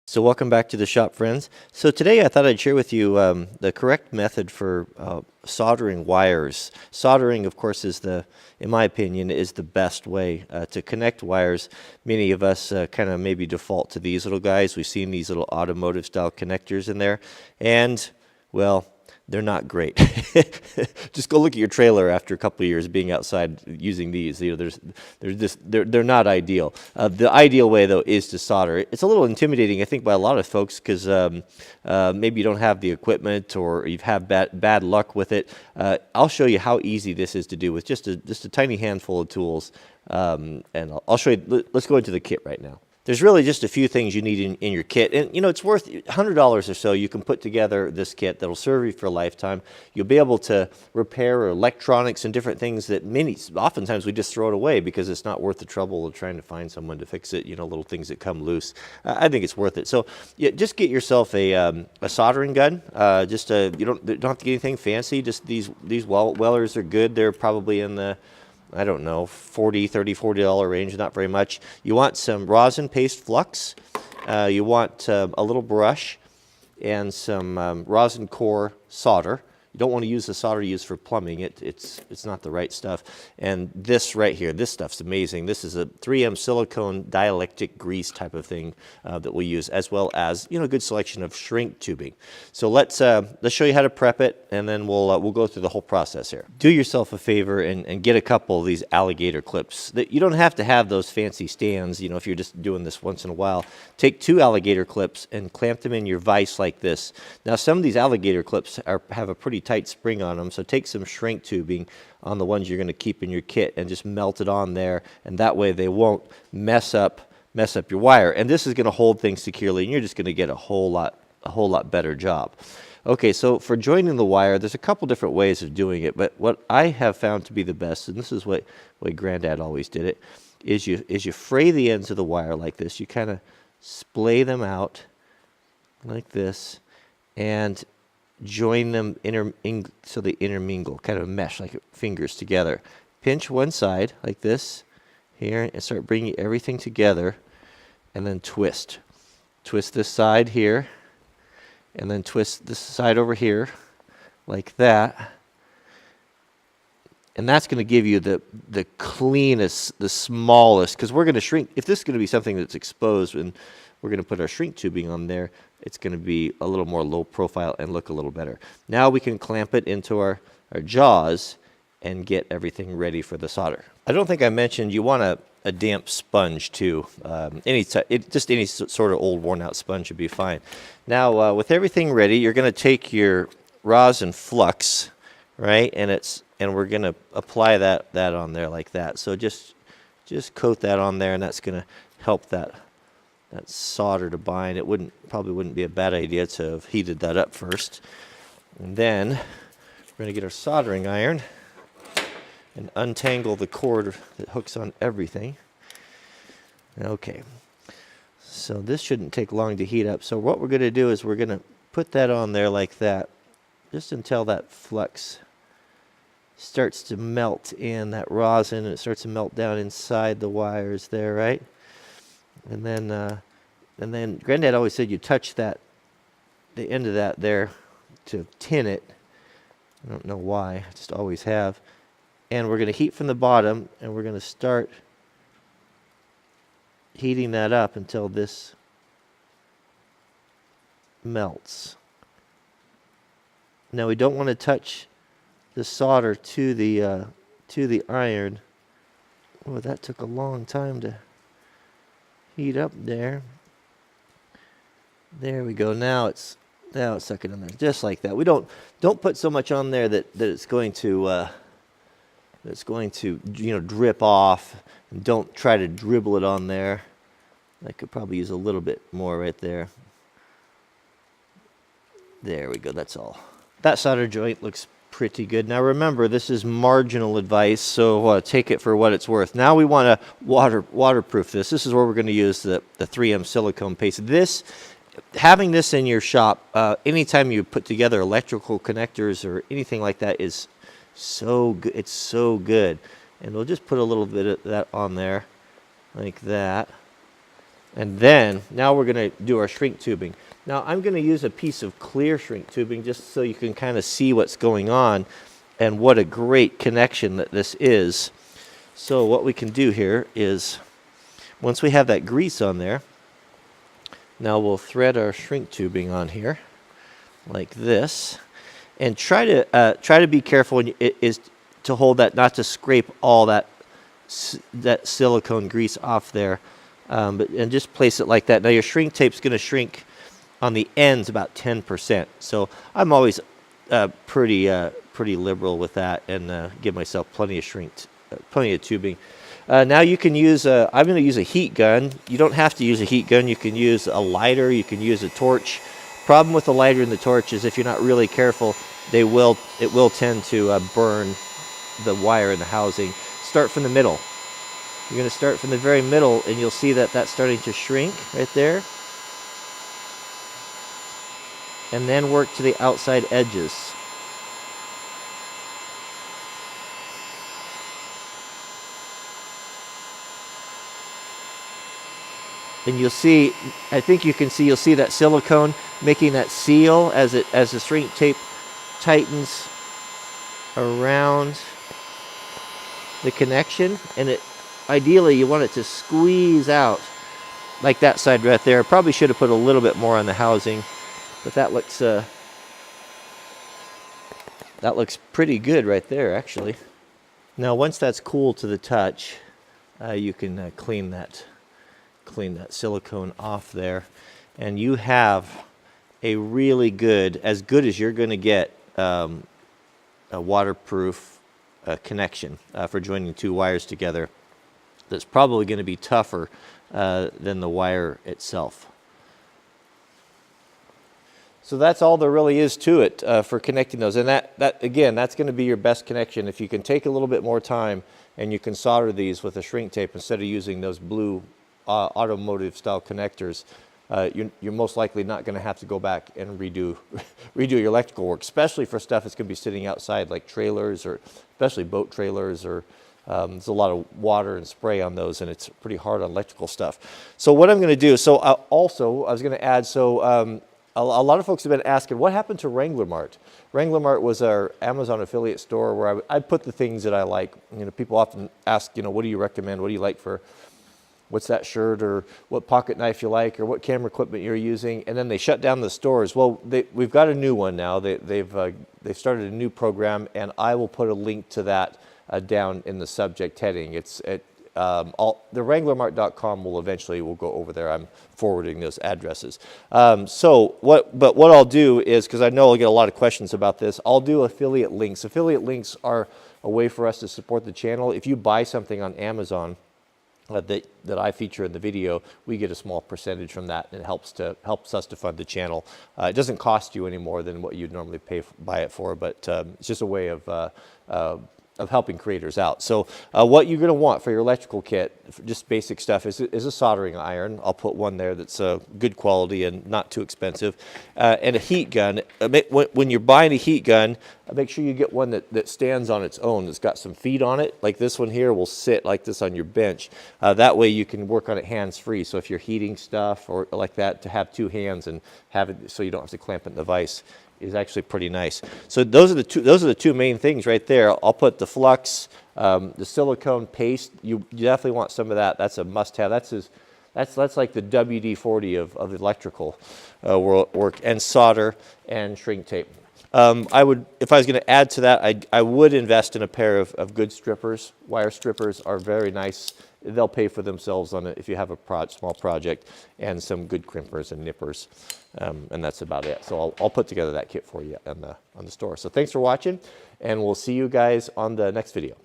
So welcome back to the shop, friends. So today I thought I'd share with you the correct method for soldering wires. Soldering, of course, in my opinion, is the best way to connect wires. Many of us kind of maybe default to these little guys. We've seen these little automotive style connectors in there, and well, they're not great. Just go look at your trailer after a couple of years being outside using these. You know, they're not ideal. The ideal way though is to solder. It's a little intimidating, I think, by a lot of folks because maybe you don't have the equipment or you've had bad luck with it. I'll show you how easy this is to do with just a tiny handful of tools, and I'll show you. Let's go into the kit right now. There's really just a few things you need in your kit. And, you know, it's worth $100 or so. You can put together this kit that'll serve you for a lifetime. You'll be able to repair electronics and different things that oftentimes we just throw it away because it's not worth the trouble of trying to find someone to fix it, you know, little things that come loose. I think it's worth it. So yeah, just get yourself a soldering gun. You don't have to get anything fancy. Just these Wellers are good. They're probably in the, I don't know, $40 range, not very much. You want some rosin paste flux. You want a little brush and some rosin core solder. You don't want to use the solder you use for plumbing. It's not the right stuff. And this right here, this stuff's amazing. This is a 3M silicone dielectric grease type of thing that we'll use, as well as, you know, a good selection of shrink tubing. So let's show you how to prep it, and then we'll go through the whole process here. Do yourself a favor and get a couple of these alligator clips. You don't have to have those fancy stands, you know, if you're just doing this once in a while. Take 2 alligator clips and clamp them in your vise like this. Now, some of these alligator clips have a pretty tight spring on them, so take some shrink tubing on the ones you're going to keep in your kit and just melt it on there, and that way they won't mess up your wire. And this is going to hold things securely, and you're just going to get a whole lot better job. Okay, so for joining the wire, there's a couple different ways of doing it, but what I have found to be the best, and this is what Granddad always did it, is you fray the ends of the wire like this. You kind of splay them out like this and join them so they intermingle, kind of mesh like fingers together. Pinch one side like this here and start bringing everything together, and then twist. Twist this side here, and then twist this side over here like that. And that's going to give you the cleanest, the smallest, because we're going to shrink. If this is going to be something that's exposed and we're going to put our shrink tubing on there, it's going to be a little more low profile and look a little better. Now we can clamp it into our jaws and get everything ready for the solder. I don't think I mentioned you want a damp sponge too. Just any sort of old worn out sponge would be fine. Now with everything ready, you're going to take your rosin flux, right, and we're going to apply that on there like that. So just coat that on there, and that's going to help that solder to bind. Probably wouldn't be a bad idea to have heated that up first. And then we're going to get our soldering iron and untangle the cord that hooks on everything. Okay, so this shouldn't take long to heat up. So what we're going to do is we're going to put that on there like that, just until that flux starts to melt in, that rosin, and it starts to melt down inside the wires there, right? And then Granddad always said you touch the end of that there to tin it. I don't know why, I just always have. And we're going to heat from the bottom, and we're going to start heating that up until this melts. Now we don't want to touch the solder to the iron. Oh, that took a long time to heat up there. There we go. Now it's sucking in there just like that. We don't put so much on there that it's going to you know, drip off, and don't try to dribble it on there. I could probably use a little bit more right there. There we go. That's all. That solder joint looks pretty good. Now remember, this is marginal advice, so take it for what it's worth. Now we want to waterproof this. This is where we're going to use the 3M silicone paste. Having this in your shop, anytime you put together electrical connectors or anything like that, is so good. It's so good. And we'll just put a little bit of that on there like that. And then, now we're going to do our shrink tubing. Now, I'm going to use a piece of clear shrink tubing just so you can kind of see what's going on and what a great connection that this is. So what we can do here is, once we have that grease on there, now we'll thread our shrink tubing on here like this, and try to be careful when is to hold that, not to scrape all that silicone grease off there, and just place it like that. Now your shrink tape's going to shrink on the ends about 10%. So I'm always pretty liberal with that, and give myself plenty of tubing. Now you can use, I'm going to use a heat gun. You don't have to use a heat gun. You can use a lighter. You can use a torch. Problem with the lighter and the torch is if you're not really careful, it will tend to burn the wire in the housing. Start from the middle. You're going to start from the very middle, and you'll see that that's starting to shrink right there. And then work to the outside edges. And you'll see, I think you can see, you'll see that silicone making that seal as the shrink tape tightens around the connection. And ideally you want it to squeeze out like that side right there. Probably should have put a little bit more on the housing, but that looks pretty good right there, actually. Now once that's cool to the touch, you can clean that silicone off there, and you have a really good, as good as you're going to get, a waterproof connection for joining two wires together. That's probably going to be tougher than the wire itself. So that's all there really is to it for connecting those. And that again, that's going to be your best connection. If you can take a little bit more time and you can solder these with a shrink tape instead of using those blue automotive style connectors, you're most likely not going to have to go back and redo your electrical work, especially for stuff that's going to be sitting outside like trailers, or especially boat trailers, or there's a lot of water and spray on those, and it's pretty hard on electrical stuff. So what I'm going to do, so I was going to add, a lot of folks have been asking, what happened to Wrangler Mart? Wrangler Mart was our Amazon affiliate store where I put the things that I like. People often ask, what do you recommend? What do you like for, what's that shirt, or what pocket knife you like, or what camera equipment you're using? And then they shut down the stores. Well, we've got a new one now. They've started a new program, and I will put a link to that down in the subject heading. The wranglermart.com will go over there. I'm forwarding those addresses. What I'll do is, because I know I'll get a lot of questions about this, I'll do affiliate links. Affiliate links are a way for us to support the channel. If you buy something on Amazon that I feature in the video, we get a small percentage from that, and it helps us to fund the channel. It doesn't cost you any more than what you'd normally buy it for, but it's just a way of helping creators out. So what you're going to want for your electrical kit, just basic stuff, is a soldering iron. I'll put one there that's good quality and not too expensive, and a heat gun. When you're buying a heat gun, make sure you get one that stands on its own, that's got some feet on it. Like this one here will sit like this on your bench. That way you can work on it hands-free. So if you're heating stuff or like that, to have two hands and have it so you don't have to clamp it in the vise is actually pretty nice. So those are the two main things right there. I'll put the flux, the silicone paste. You definitely want some of that. That's a must-have. That's like the WD-40 of electrical work, and solder and shrink tape. If I was going to add to that, I would invest in a pair of good strippers. Wire strippers are very nice. They'll pay for themselves on it if you have a small project, and some good crimpers and nippers, and that's about it. So I'll put together that kit for you on the store. So thanks for watching, and we'll see you guys on the next video.